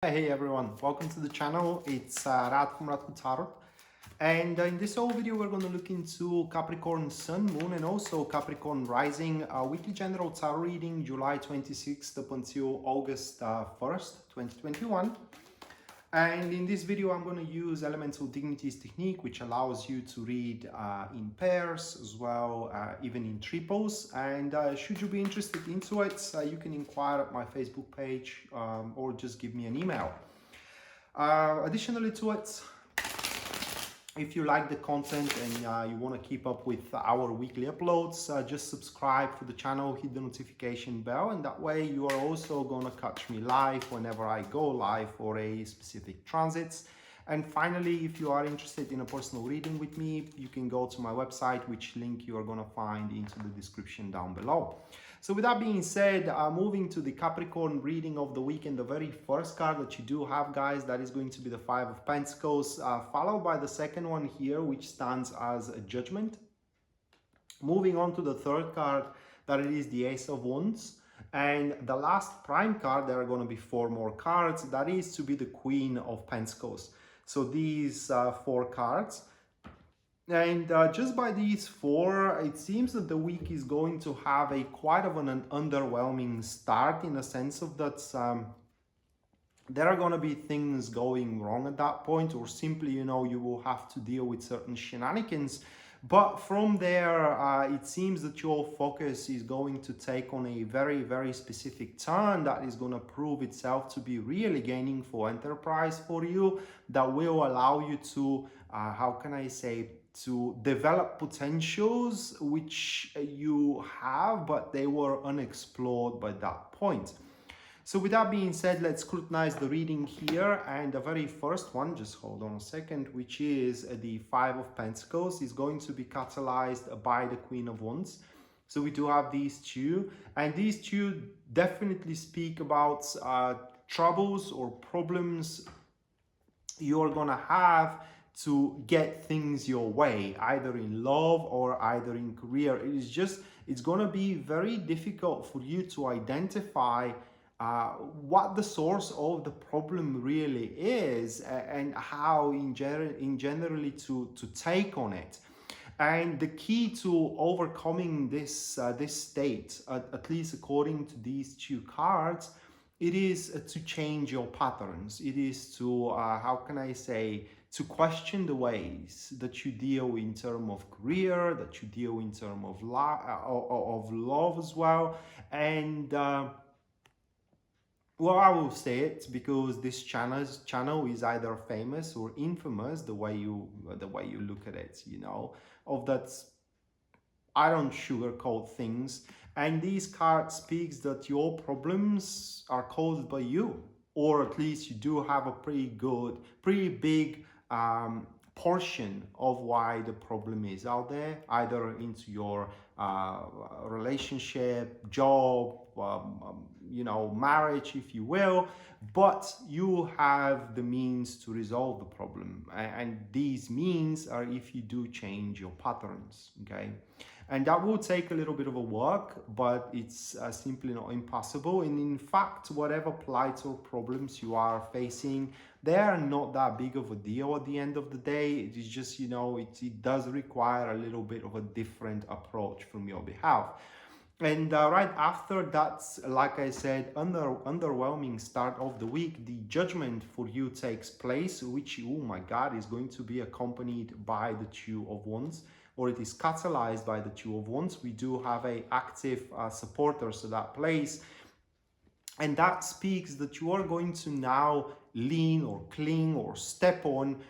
Hey everyone, welcome to the channel. It's Radko from Radko Tarot, and in this whole video we're going to look into Capricorn Sun, Moon, and also Capricorn Rising weekly general tarot reading July 26th up until August 1st, 2021. And in this video, I'm going to use Elemental Dignities technique, which allows you to read in pairs as well, even in triples. And should you be interested into it, you can inquire at my Facebook page or just give me an email. Additionally to it, if you like the content and you want to keep up with our weekly uploads, just subscribe to the channel, hit the notification bell, and that way you are also going to catch me live whenever I go live for a specific transits. And finally, if you are interested in a personal reading with me, you can go to my website, which link you are going to find into the description down below. So with that being said, moving to the Capricorn reading of the week, and the very first card that you do have, guys, that is going to be the Five of Pentacles, followed by the second one here, which stands as a Judgment. Moving on to the third card, that it is the Ace of Wands. And the last prime card, there are going to be four more cards, that is to be the Queen of Pentacles. So these four cards. And just by these four, it seems that the week is going to have a quite of an underwhelming start, in a sense of that there are going to be things going wrong at that point, or simply, you will have to deal with certain shenanigans. But from there, it seems that your focus is going to take on a very, very specific turn that is going to prove itself to be really gaining for enterprise for you, that will allow you to, how can I say, to develop potentials which you have, but they were unexplored by that point. So with that being said, let's scrutinize the reading here. And the very first one, just hold on a second, which is the Five of Pentacles, is going to be catalyzed by the Queen of Wands. So we do have these two, and these two definitely speak about troubles or problems you're gonna have to get things your way, either in love or either in career. It's gonna be very difficult for you to identify what the source of the problem really is, and how generally to take on it. And the key to overcoming this state, at least according to these two cards, it is to change your patterns. It is to, how can I say, to question the ways that you deal in terms of career, that you deal in terms of love as well. And well, I will say it because this channel is either famous or infamous, the way you look at it, of that. I don't sugarcoat things, and these cards speaks that your problems are caused by you, or at least you do have a pretty big portion of why the problem is out there, either into your relationship, job, marriage, if you will. But you have the means to resolve the problem, and these means are if you do change your patterns, okay? And that will take a little bit of a work, but it's simply not impossible. And in fact, whatever plights or problems you are facing, they are not that big of a deal at the end of the day. It is just, it does require a little bit of a different approach from your behalf. And right after that, like I said, underwhelming start of the week, the Judgment for you takes place, which, oh my God, is going to be accompanied by the Two of Wands, or it is catalyzed by the Two of Wands. We do have a active supporters to that place. And that speaks that you are going to now lean or cling or step on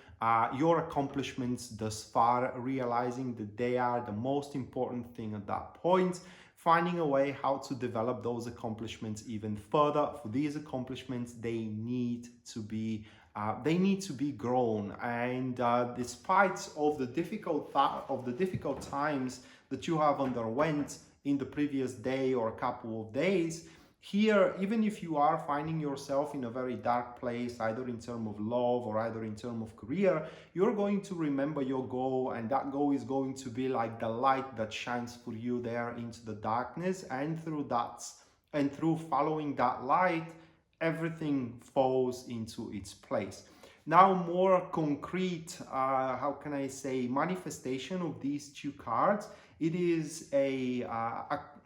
your accomplishments thus far, realizing that they are the most important thing at that point, finding a way how to develop those accomplishments even further. For these accomplishments, they need to be grown. And despite of the difficult times that you have underwent in the previous day or a couple of days, here, even if you are finding yourself in a very dark place, either in terms of love or either in terms of career, you're going to remember your goal, and that goal is going to be like the light that shines for you there into the darkness. And through following that light, everything falls into its place. Now, more concrete, how can I say, manifestation of these two cards, it is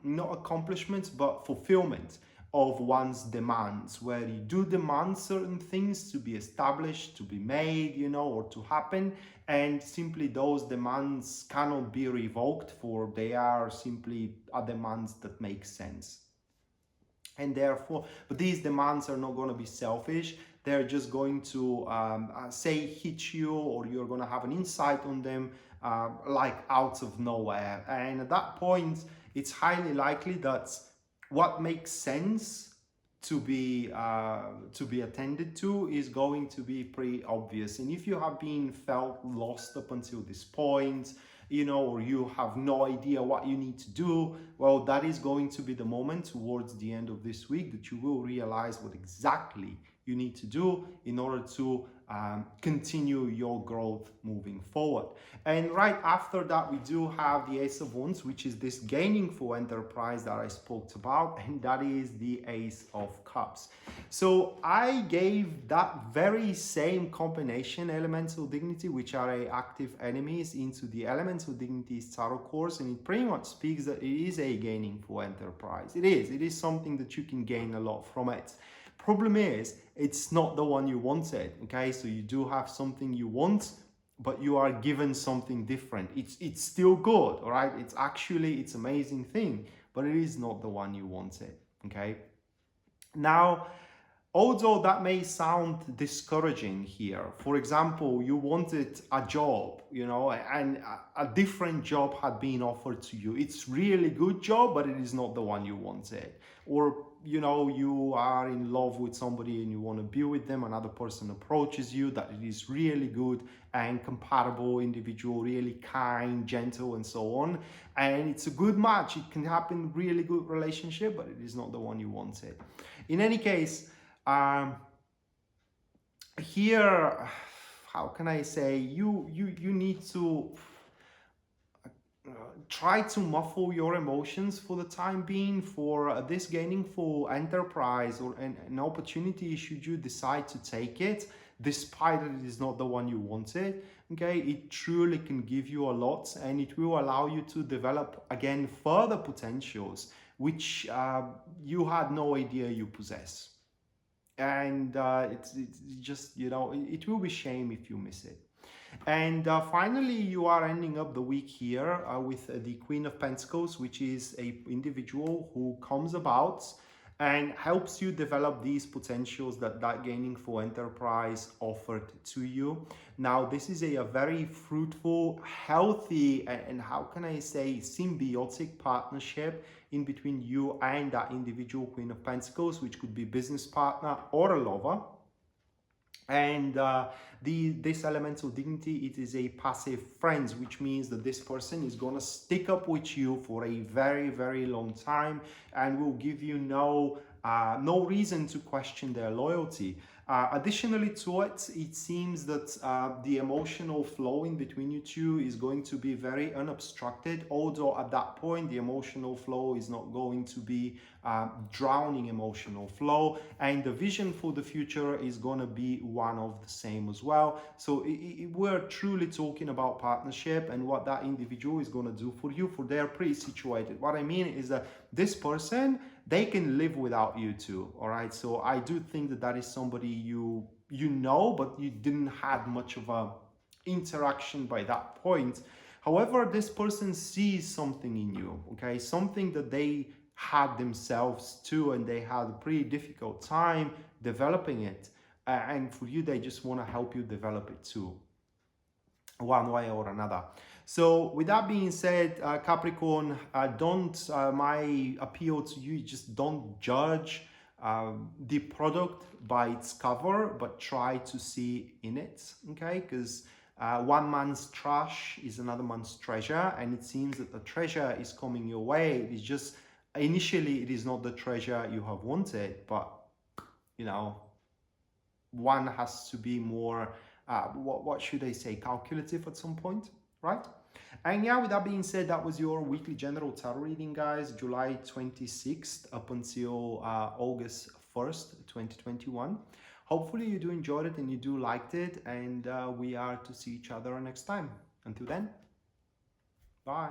not accomplishment, but fulfillment of one's demands, where you do demand certain things to be established, to be made, you know, or to happen, and simply those demands cannot be revoked, for they are simply demands that make sense. And therefore, but these demands are not going to be selfish. They're just going to say hit you, or you're going to have an insight on them like out of nowhere. And at that point, it's highly likely that what makes sense to be attended to is going to be pretty obvious. And if you have been felt lost up until this point, you know, or you have no idea what you need to do, well, that is going to be the moment towards the end of this week that you will realize what exactly you need to do in order to continue your growth moving forward. And right after that, we do have the Ace of Wands, which is this gaining for enterprise that I spoke about, and that is the Ace of Cups. So I gave that very same combination, Elemental Dignity, which are active enemies, into the Elemental Dignities Tarot course, and it pretty much speaks that it is a gaining for enterprise. It is something that you can gain a lot from it. Problem is, it's not the one you wanted, okay? So you do have something you want, but you are given something different. It's still good, all right? It's amazing thing, but it is not the one you wanted, okay? Now, although that may sound discouraging here, for example, you wanted a job, you know, and a different job had been offered to you. It's really good job, but it is not the one you wanted. Or, you know, you are in love with somebody and you want to be with them. Another person approaches you that it is really good and compatible individual, really kind, gentle, and so on. And it's a good match. It can happen, really good relationship, but it is not the one you wanted. In any case, here, how can I say, you need to try to muffle your emotions for the time being for this gaining for enterprise or an opportunity, should you decide to take it, despite that it is not the one you wanted. Okay, it truly can give you a lot, and it will allow you to develop again further potentials which you had no idea you possess. And it's just, you know, it will be shame if you miss it. And finally, you are ending up the week here with the Queen of Pentacles, which is a individual who comes about and helps you develop these potentials that gaining for enterprise offered to you. Now, this is a very fruitful, healthy, and how can I say, symbiotic partnership in between you and that individual Queen of Pentacles, which could be business partner or a lover. And this elemental dignity, it is a passive friends, which means that this person is going to stick up with you for a very, very long time and will give you no reason to question their loyalty. Additionally to it, it seems that the emotional flow in between you two is going to be very unobstructed, although at that point the emotional flow is not going to be drowning emotional flow, and the vision for the future is going to be one of the same as well. So we're truly talking about partnership and what that individual is going to do for you, for they're pretty situated. What I mean is that this person, they can live without you too, all right? So I do think that that is somebody you know, but you didn't have much of a interaction by that point. However, this person sees something in you, okay? Something that they had themselves too, and they had a pretty difficult time developing it. And for you, they just want to help you develop it too, one way or another. So with that being said, Capricorn, my appeal to you, just don't judge the product by its cover, but try to see in it, okay? Because one man's trash is another man's treasure, and it seems that the treasure is coming your way. It is just, initially, it is not the treasure you have wanted, but, you know, one has to be more, what should I say, calculative at some point, right? And yeah, with that being said, that was your weekly general tarot reading, guys, July 26th up until August 1st, 2021. Hopefully you do enjoyed it and you do liked it, and we are to see each other next time. Until then, bye.